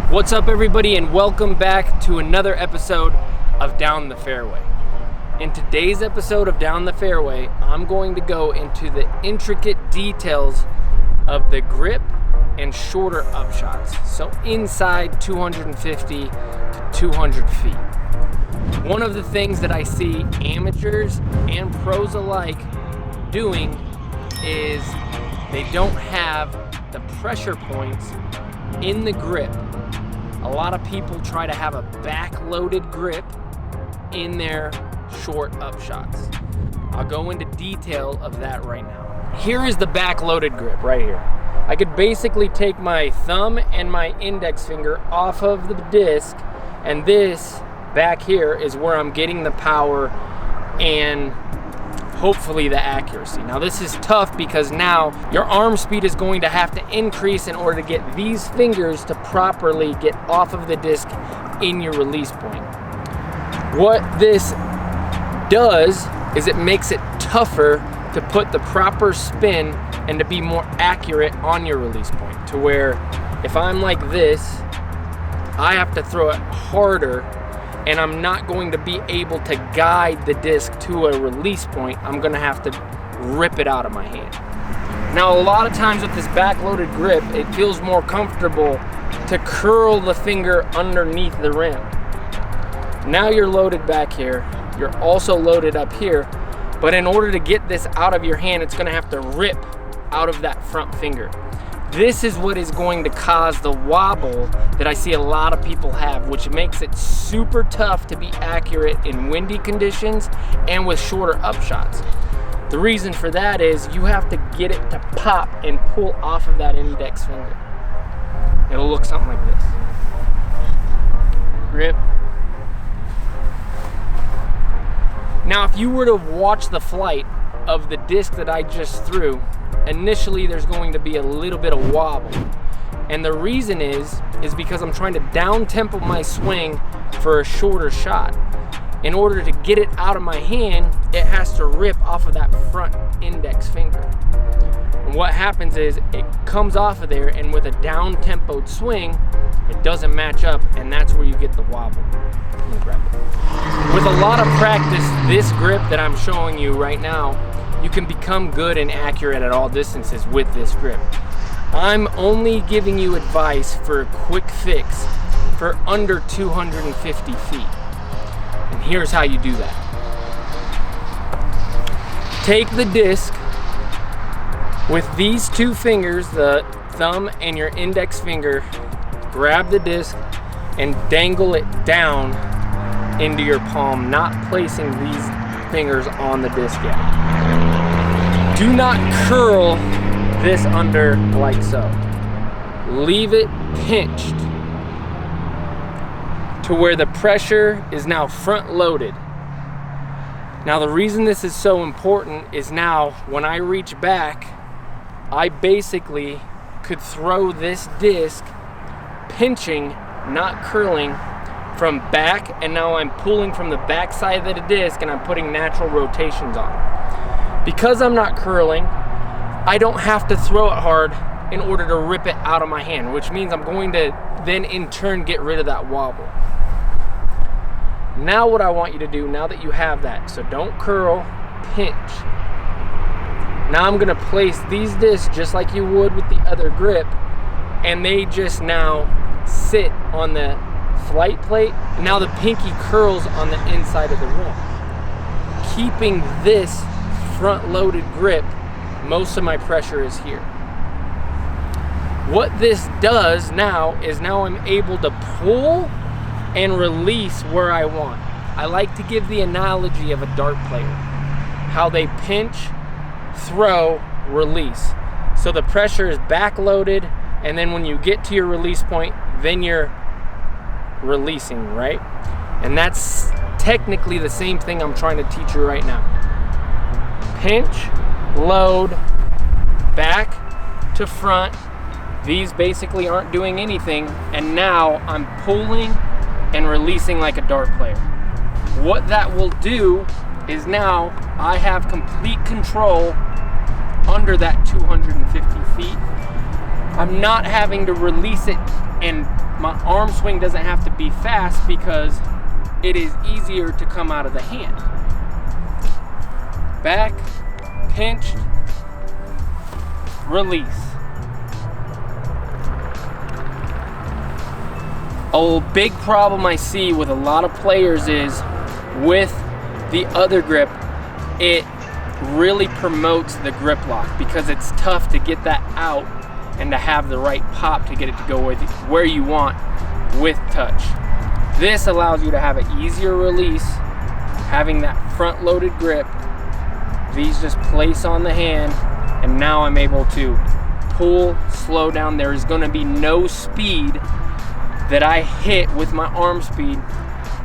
What's up, everybody, and welcome back to another episode of Down the Fairway. In today's episode of Down the Fairway, I'm going to go into the intricate details of the grip and shorter upshots, so inside 250 to 200 feet. One of the things that I see amateurs and pros alike doing is they don't have the pressure points in the grip. A lot of people try to have a back-loaded grip in their short upshots. I'll go into detail of that right now. Here is the back-loaded grip right here. I could basically take my thumb and my index finger off of the disc, and this back here is where I'm getting the power and hopefully the accuracy. Now this is tough because now your arm speed is going to have to increase in order to get these fingers to properly get off of the disc in your release point. What this does is it makes it tougher to put the proper spin and to be more accurate on your release point, to where if I'm like this, I have to throw it harder and I'm not going to be able to guide the disc to a release point. I'm gonna have to rip it out of my hand. Now, a lot of times with this back-loaded grip, it feels more comfortable to curl the finger underneath the rim. Now you're loaded back here, you're also loaded up here, but in order to get this out of your hand, it's gonna have to rip out of that front finger. This is what is going to cause the wobble that I see a lot of people have, which makes it super tough to be accurate in windy conditions and with shorter upshots. The reason for that is you have to get it to pop and pull off of that index finger. It'll look something like this. Grip. Now, if you were to watch the flight of the disc that I just threw, initially there's going to be a little bit of wobble, and the reason is because I'm trying to down tempo my swing for a shorter shot. In order to get it out of my hand, it has to rip off of that front index finger, and what happens is it comes off of there, and with a down tempoed swing it doesn't match up, and that's where you get the wobble. Let me grab it. With a lot of practice, this grip that I'm showing you right now, you can become good and accurate at all distances with this grip. I'm only giving you advice for a quick fix for under 250 feet. And here's how you do that. Take the disc with these two fingers, the thumb and your index finger, grab the disc and dangle it down into your palm, not placing these fingers on the disc yet. Do not curl this under like so. Leave it pinched to where the pressure is now front loaded. Now, the reason this is so important is now when I reach back, I basically could throw this disc pinching, not curling, from back, and now I'm pulling from the back side of the disc and I'm putting natural rotations on. Because I'm not curling, I don't have to throw it hard in order to rip it out of my hand, which means I'm going to then in turn get rid of that wobble. Now what I want you to do, now that you have that, so don't curl, pinch. Now I'm gonna place these discs just like you would with the other grip, and they just now sit on the flight plate. Now the pinky curls on the inside of the rim. Keeping this front-loaded grip, most of my pressure is here. What this does now is now I'm able to pull and release where I want. I like to give the analogy of a dart player, how they pinch, throw, release. So the pressure is back-loaded, and then when you get to your release point, then you're releasing, right? And that's technically the same thing I'm trying to teach you right now. Pinch, load, back to front. These basically aren't doing anything, and now I'm pulling and releasing like a dart player. What that will do is now I have complete control under that 250 feet. I'm not having to release it, and my arm swing doesn't have to be fast because it is easier to come out of the hand. Back, pinched, release. A big problem I see with a lot of players is with the other grip, it really promotes the grip lock because it's tough to get that out and to have the right pop to get it to go where you want with touch. This allows you to have an easier release, having that front loaded grip. These just place on the hand, and now I'm able to pull, slow down. There is going to be no speed that I hit with my arm speed,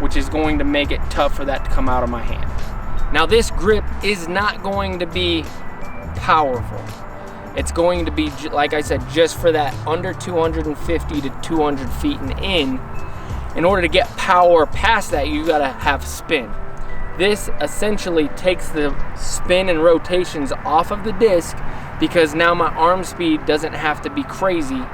which is going to make it tough for that to come out of my hand. Now this grip is not going to be powerful. It's going to be, like I said, just for that under 250 to 200 feet and in. In order to get power past that, you gotta have spin. This essentially takes the spin and rotations off of the disc because now my arm speed doesn't have to be crazy,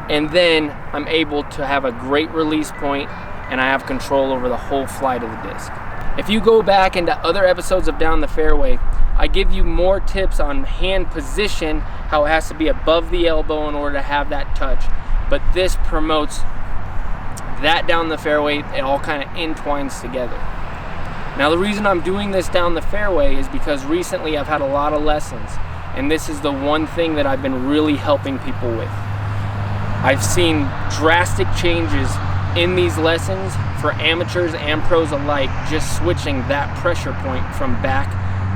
and then I'm able to have a great release point and I have control over the whole flight of the disc. If you go back into other episodes of Down the Fairway, I give you more tips on hand position, how it has to be above the elbow in order to have that touch. But this promotes that down the fairway. It all kind of entwines together. Now the reason I'm doing this down the fairway is because recently I've had a lot of lessons, and this is the one thing that I've been really helping people with. I've seen drastic changes in these lessons for amateurs and pros alike, just switching that pressure point from back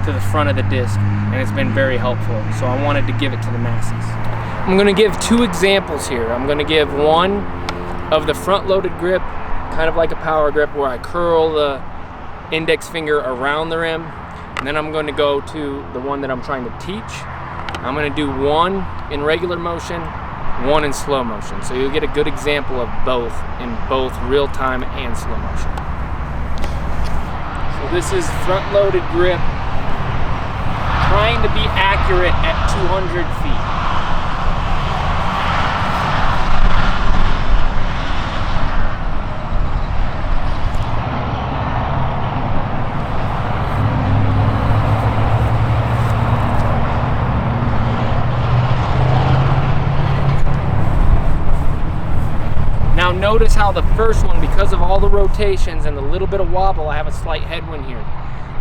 to the front of the disc, and it's been very helpful. So I wanted to give it to the masses. I'm going to give two examples here. I'm going to give one of the front loaded grip, kind of like a power grip, where I curl the index finger around the rim, and then I'm going to go to the one that I'm trying to teach. I'm going to do one in regular motion, one in slow motion, so you'll get a good example of both in both real time and slow motion. So this is front loaded grip, trying to be accurate at 200 feet. Now notice how the first one, because of all the rotations and the little bit of wobble, I have a slight headwind here.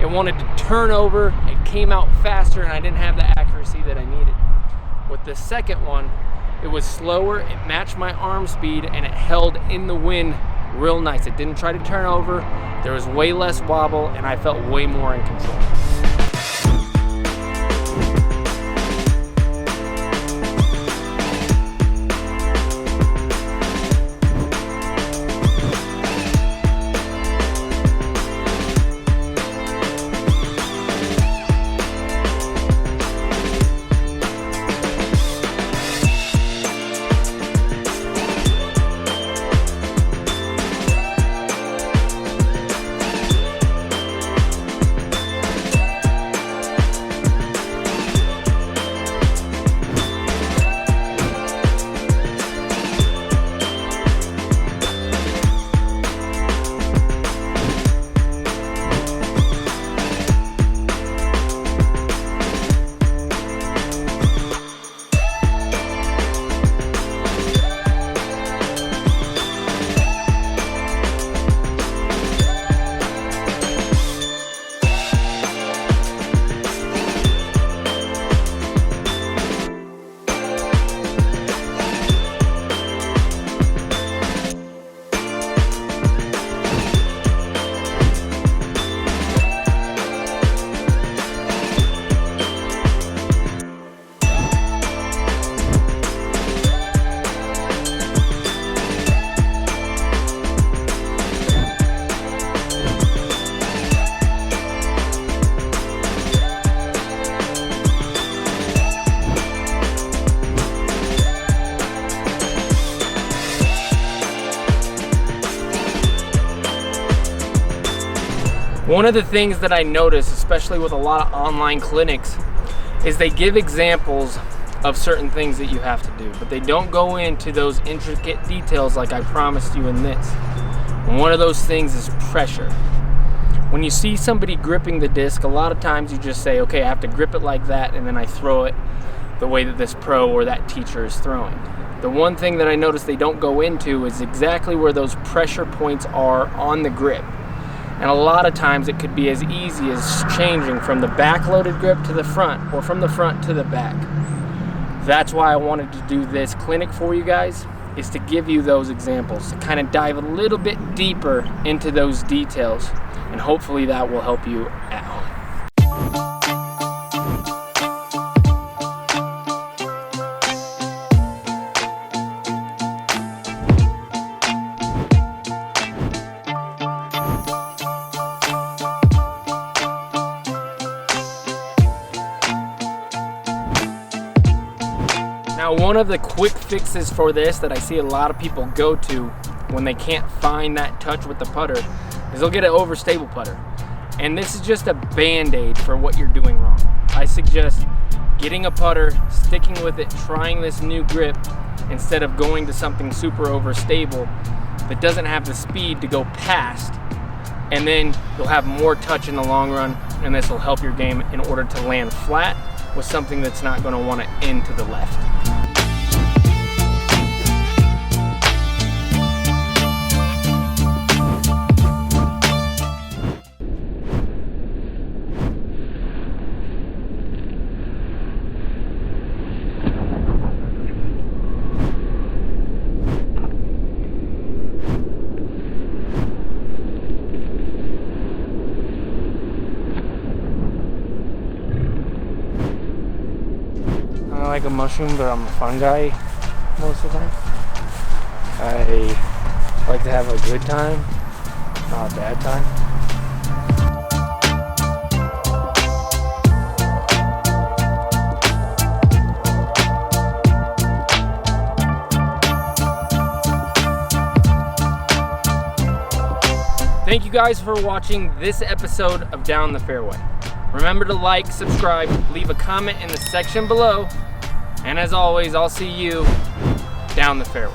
It wanted to turn over, it came out faster, and I didn't have the accuracy that I needed. With the second one, it was slower, it matched my arm speed, and it held in the wind real nice. It didn't try to turn over, there was way less wobble, and I felt way more in control. One of the things that I notice, especially with a lot of online clinics, is they give examples of certain things that you have to do, but they don't go into those intricate details like I promised you in this. And one of those things is pressure. When you see somebody gripping the disc, a lot of times you just say, okay, I have to grip it like that, and then I throw it the way that this pro or that teacher is throwing. The one thing that I notice they don't go into is exactly where those pressure points are on the grip. And a lot of times it could be as easy as changing from the back-loaded grip to the front, or from the front to the back. That's why I wanted to do this clinic for you guys, is to give you those examples, to kind of dive a little bit deeper into those details, and hopefully that will help you at home. Now, one of the quick fixes for this that I see a lot of people go to when they can't find that touch with the putter is they'll get an overstable putter. And this is just a band-aid for what you're doing wrong. I suggest getting a putter, sticking with it, trying this new grip instead of going to something super overstable that doesn't have the speed to go past, and then you'll have more touch in the long run, and this will help your game in order to land flat with something that's not going to want to end to the left. I like a mushroom, but I'm a fun guy most of the time. I like to have a good time, not a bad time. Thank you guys for watching this episode of Down the Fairway. Remember to like, subscribe, leave a comment in the section below. And as always, I'll see you down the fairway.